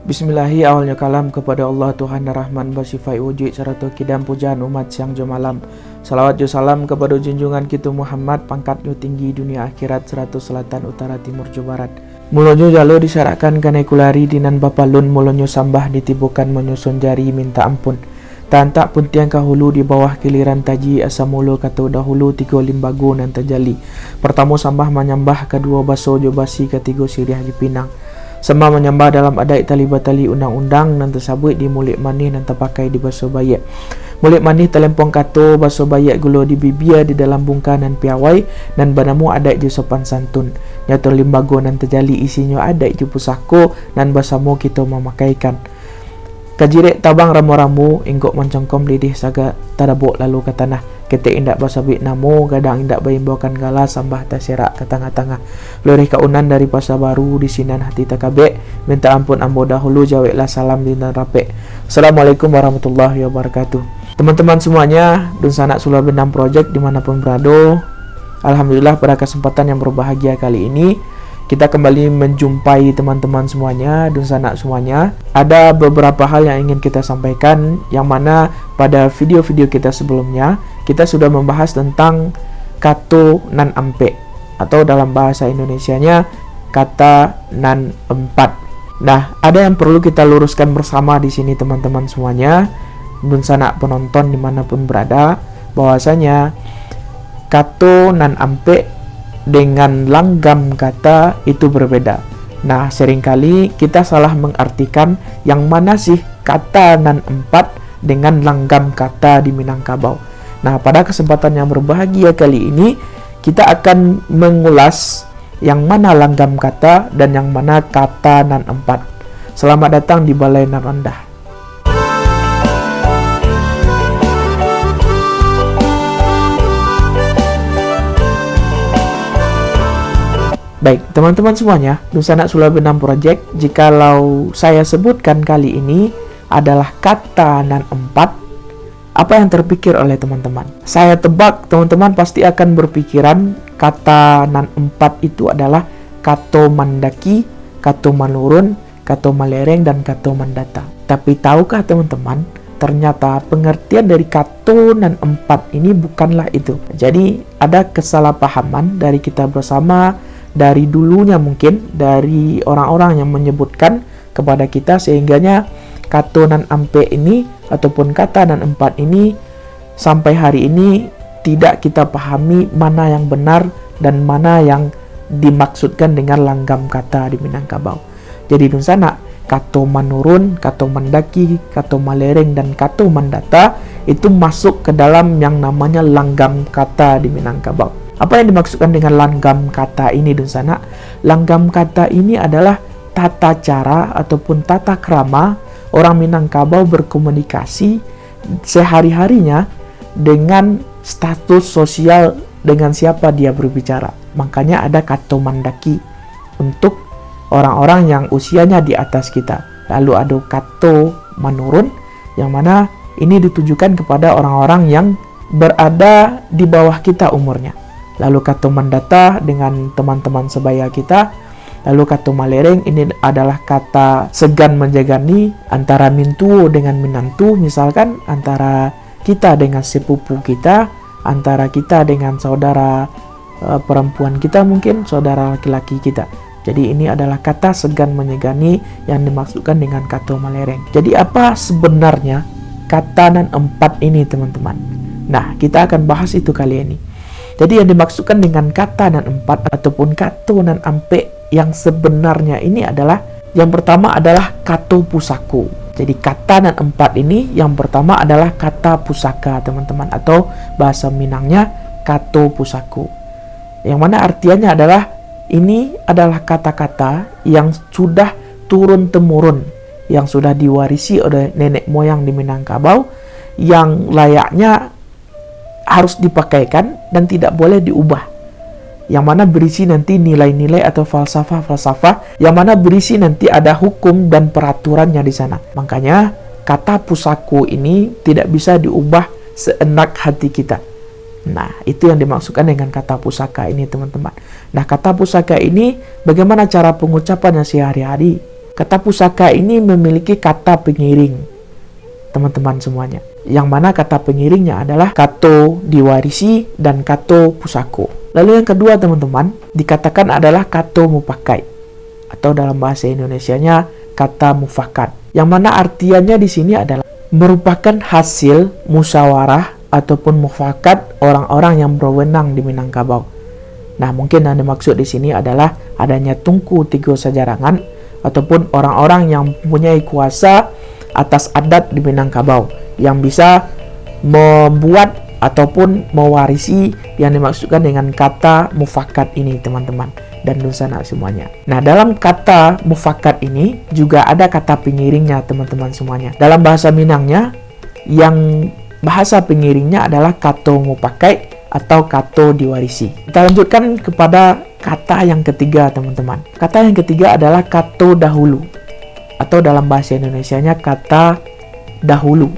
Bismillahi awalnya kalam kepada Allah Tuhan Rahman bersifat wujud serta kidam pujaan umat siang jo malam. Salawat jo salam kepada junjungan kita Muhammad, pangkat jo tinggi dunia akhirat 100 selatan utara timur jo barat. Mulonyo jalo disyaratkan kanai kulari dinan bapalun, mulonyo sambah ditibukan menyusun jari minta ampun. Tantak pun tiang kahulu di bawah kiliran taji asa mulu kata dahulu tiga limbago nan terjali. Pertama sambah menyambah, kedua baso jo basi, ketiga siriah di pinang. Sembah menyembah dalam adat tali batali undang-undang nan tersabut di mulik manih nan terpakai di baso bayak. Mulik manih telempong kato baso bayak gulo di bibia di dalam bungka nan piawai nan banamu adat je sopan santun. Nyata limbago nan terjali isinya adat je pusako nan basamu kita memakaikan. Kajirek tabang ramu-ramu ingkok mencongkom lidih saga tadabok lalu ke tanah. Ketik indak basabik namo, gadang indak bayimbawakan galas sambah terserak ke tengah-tengah. Loreh kaunan dari pasar baru di sinan hati takabek. Minta ampun ambo dahulu, jawablah salam dinan rapek. Assalamualaikum warahmatullahi wabarakatuh. Teman-teman semuanya, Dun Sanak Sula Benam Project dimanapun berada. Alhamdulillah pada kesempatan yang berbahagia kali ini kita kembali menjumpai teman-teman semuanya, Dun Sanak semuanya. Ada beberapa hal yang ingin kita sampaikan, yang mana pada video-video kita sebelumnya kita sudah membahas tentang kato nan ampe, atau dalam bahasa Indonesianya kata nan empat. Nah, ada yang perlu kita luruskan bersama di sini teman-teman semuanya, Dun Sanak penonton dimanapun berada, bahwasanya kato nan ampe dengan langgam kata itu berbeda. Nah, seringkali kita salah mengartikan yang mana sih kata nan empat dengan langgam kata di Minangkabau. Nah, pada kesempatan yang berbahagia kali ini kita akan mengulas yang mana langgam kata dan yang mana kata nan empat. Selamat datang di Balai Nan Rendah. Baik, teman-teman semuanya, Dun Sanak Sula Benam Project, jikalau saya sebutkan kali ini adalah kata nan empat, apa yang terpikir oleh teman-teman? Saya tebak teman-teman pasti akan berpikiran kata nan empat itu adalah kato mandaki, kato manurun, kato malereng, dan kato mandata. Tapi tahukah teman-teman, ternyata pengertian dari kato nan empat ini bukanlah itu. Jadi ada kesalahpahaman dari kita bersama, dari dulunya mungkin, dari orang-orang yang menyebutkan kepada kita, sehingganya kato nan ampe ini ataupun kata nan empat ini sampai hari ini tidak kita pahami mana yang benar dan mana yang dimaksudkan dengan langgam kata di Minangkabau. Jadi Dun Sanak, kato manurun, kato mendaki, kato malereng, dan kato mandata itu masuk ke dalam yang namanya langgam kata di Minangkabau. Apa yang dimaksudkan dengan langgam kata ini, Dun Sanak? Langgam kata ini adalah tata cara ataupun tata krama orang Minangkabau berkomunikasi sehari-harinya dengan status sosial dengan siapa dia berbicara. Makanya ada kato mandaki untuk orang-orang yang usianya di atas kita. Lalu ada kato manurun yang mana ini ditujukan kepada orang-orang yang berada di bawah kita umurnya. Lalu kato mandata dengan teman-teman sebaya kita. Lalu kato malereng ini adalah kata segan menjagani antara mintuo dengan minantu, misalkan antara kita dengan sepupu kita, antara kita dengan saudara perempuan kita, mungkin saudara laki-laki kita. Jadi ini adalah kata segan menyegani yang dimaksudkan dengan kato malereng. Jadi apa sebenarnya kata nan empat ini, teman-teman? Nah, kita akan bahas itu kali ini. Jadi yang dimaksudkan dengan kata nan empat ataupun kato nan ampe yang sebenarnya ini adalah, yang pertama adalah kato pusako. Jadi kata nan empat ini yang pertama adalah kata pusaka, teman-teman, atau bahasa Minangnya kato pusako. Yang mana artiannya adalah ini adalah kata-kata yang sudah turun-temurun, yang sudah diwarisi oleh nenek moyang di Minangkabau, yang layaknya harus dipakaikan dan tidak boleh diubah. Yang mana berisi nanti nilai-nilai atau falsafah-falsafah, yang mana berisi nanti ada hukum dan peraturannya di sana. Makanya kata pusako ini tidak bisa diubah seenak hati kita. Nah, itu yang dimaksudkan dengan kata pusaka ini, teman-teman. Nah, kata pusaka ini bagaimana cara pengucapannya sehari-hari? Kata pusaka ini memiliki kata pengiring, teman-teman semuanya. Yang mana kata pengiringnya adalah kato diwarisi dan kato pusako. Lalu yang kedua, teman-teman, dikatakan adalah kato mupakai, atau dalam bahasa Indonesianya kata mufakat. Yang mana artiannya di sini adalah merupakan hasil musyawarah ataupun mufakat orang-orang yang berwenang di Minangkabau. Nah, mungkin yang dimaksud di sini adalah adanya tungku tiga sajarangan ataupun orang-orang yang mempunyai kuasa atas adat di Minangkabau yang bisa membuat ataupun mewarisi yang dimaksudkan dengan kata mufakat ini, teman-teman dan dunsana semuanya. Nah, dalam kata mufakat ini juga ada kata pengiringnya, teman-teman semuanya. Dalam bahasa Minangnya, yang bahasa pengiringnya adalah kato mupakai atau kato diwarisi. Kita lanjutkan kepada kata yang ketiga, teman-teman. Kata yang ketiga adalah kato dahulu, atau dalam bahasa Indonesianya kata dahulu.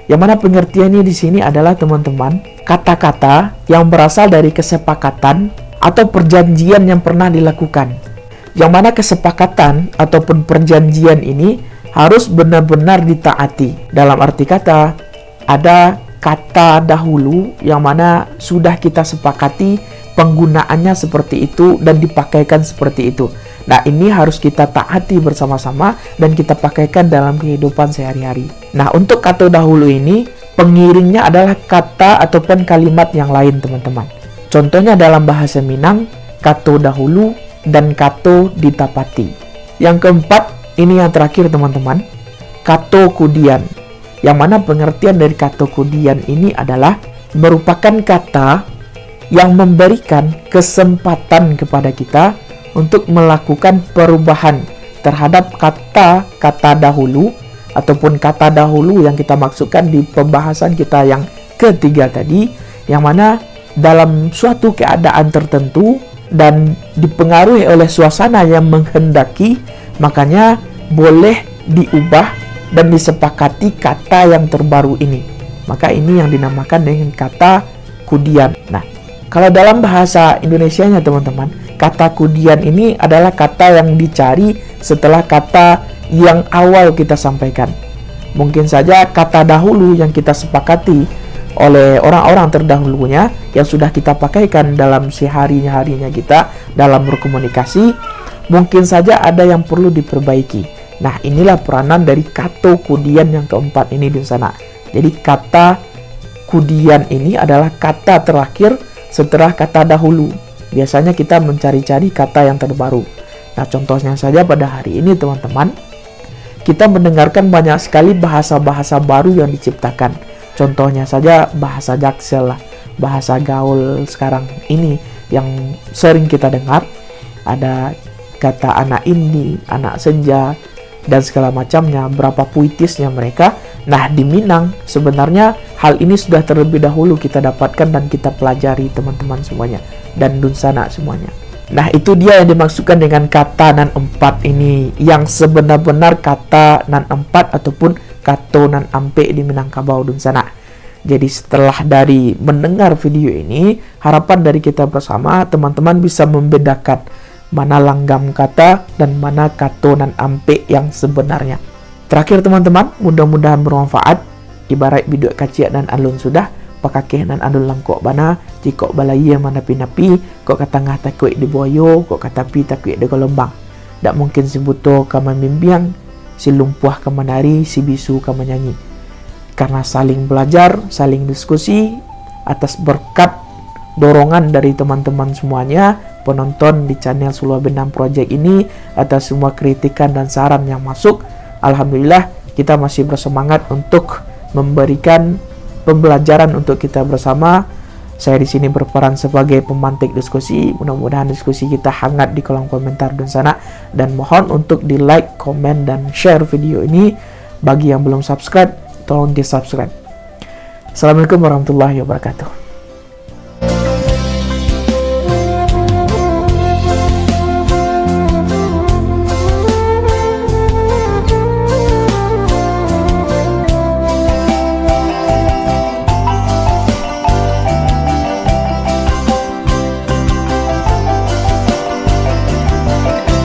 Yang mana pengertiannya di sini adalah, teman-teman, kata-kata yang berasal dari kesepakatan atau perjanjian yang pernah dilakukan. Yang mana kesepakatan ataupun perjanjian ini harus benar-benar ditaati. Dalam arti kata, ada kata dahulu yang mana sudah kita sepakati penggunaannya seperti itu dan dipakaikan seperti itu. Nah, ini harus kita taati bersama-sama dan kita pakaikan dalam kehidupan sehari-hari. Nah, untuk kata dahulu ini, pengiringnya adalah kata ataupun kalimat yang lain, teman-teman. Contohnya dalam bahasa Minang, kato dahulu dan kato ditapati. Yang keempat, ini yang terakhir, teman-teman, kato kudian. Yang mana pengertian dari kata kudian ini adalah merupakan kata yang memberikan kesempatan kepada kita untuk melakukan perubahan terhadap kata-kata dahulu ataupun kata dahulu yang kita maksudkan di pembahasan kita yang ketiga tadi, yang mana dalam suatu keadaan tertentu dan dipengaruhi oleh suasana yang menghendaki, makanya boleh diubah dan disepakati kata yang terbaru ini. Maka ini yang dinamakan dengan kata kudian. Nah, kalau dalam bahasa Indonesianya, teman-teman, kata kudian ini adalah kata yang dicari setelah kata yang awal kita sampaikan. Mungkin saja kata dahulu yang kita sepakati oleh orang-orang terdahulunya yang sudah kita pakaikan dalam sehari-harinya kita dalam berkomunikasi, mungkin saja ada yang perlu diperbaiki. Nah, inilah peranan dari kata kudian yang keempat ini di sana. Jadi kata kudian ini adalah kata terakhir setelah kata dahulu. Biasanya kita mencari-cari kata yang terbaru. Nah, contohnya saja pada hari ini, teman-teman, kita mendengarkan banyak sekali bahasa-bahasa baru yang diciptakan. Contohnya saja bahasa Jaksel lah, bahasa gaul sekarang ini yang sering kita dengar. Ada kata anak indi, anak senja, dan segala macamnya, berapa puitisnya mereka. Nah, di Minang sebenarnya hal ini sudah terlebih dahulu kita dapatkan dan kita pelajari, teman-teman semuanya, dan dunsana semuanya. Nah, itu dia yang dimaksudkan dengan kata nan empat ini, yang sebenar-benar kata nan empat ataupun kato nan ampe di Minangkabau dunsana. Jadi setelah dari mendengar video ini, harapan dari kita bersama, teman-teman bisa membedakan mana langgam kata dan mana kato nan ampe yang sebenarnya. Terakhir, teman-teman, mudah-mudahan bermanfaat. Ibarat biduk kaciak dan alun sudah, pakakeh nan alun langkok bana, jikok balai yang mana pinapi, kok katangah takut di boyo, kok katapi takut di gelombang. Tak mungkin si buto kama mimbiang, si lumpuh kama nari, si bisu kama nyanyi. Karena saling belajar, saling diskusi, atas berkat dorongan dari teman-teman semuanya, penonton di channel Sulwa Benam Project ini, atas semua kritikan dan saran yang masuk, alhamdulillah kita masih bersemangat untuk memberikan pembelajaran untuk kita bersama. Saya di sini berperan sebagai pemantik diskusi. Mudah-mudahan diskusi kita hangat di kolom komentar dan sana, dan mohon untuk di like, komen, dan share video ini. Bagi yang belum subscribe, tolong di subscribe. Assalamualaikum warahmatullahi wabarakatuh.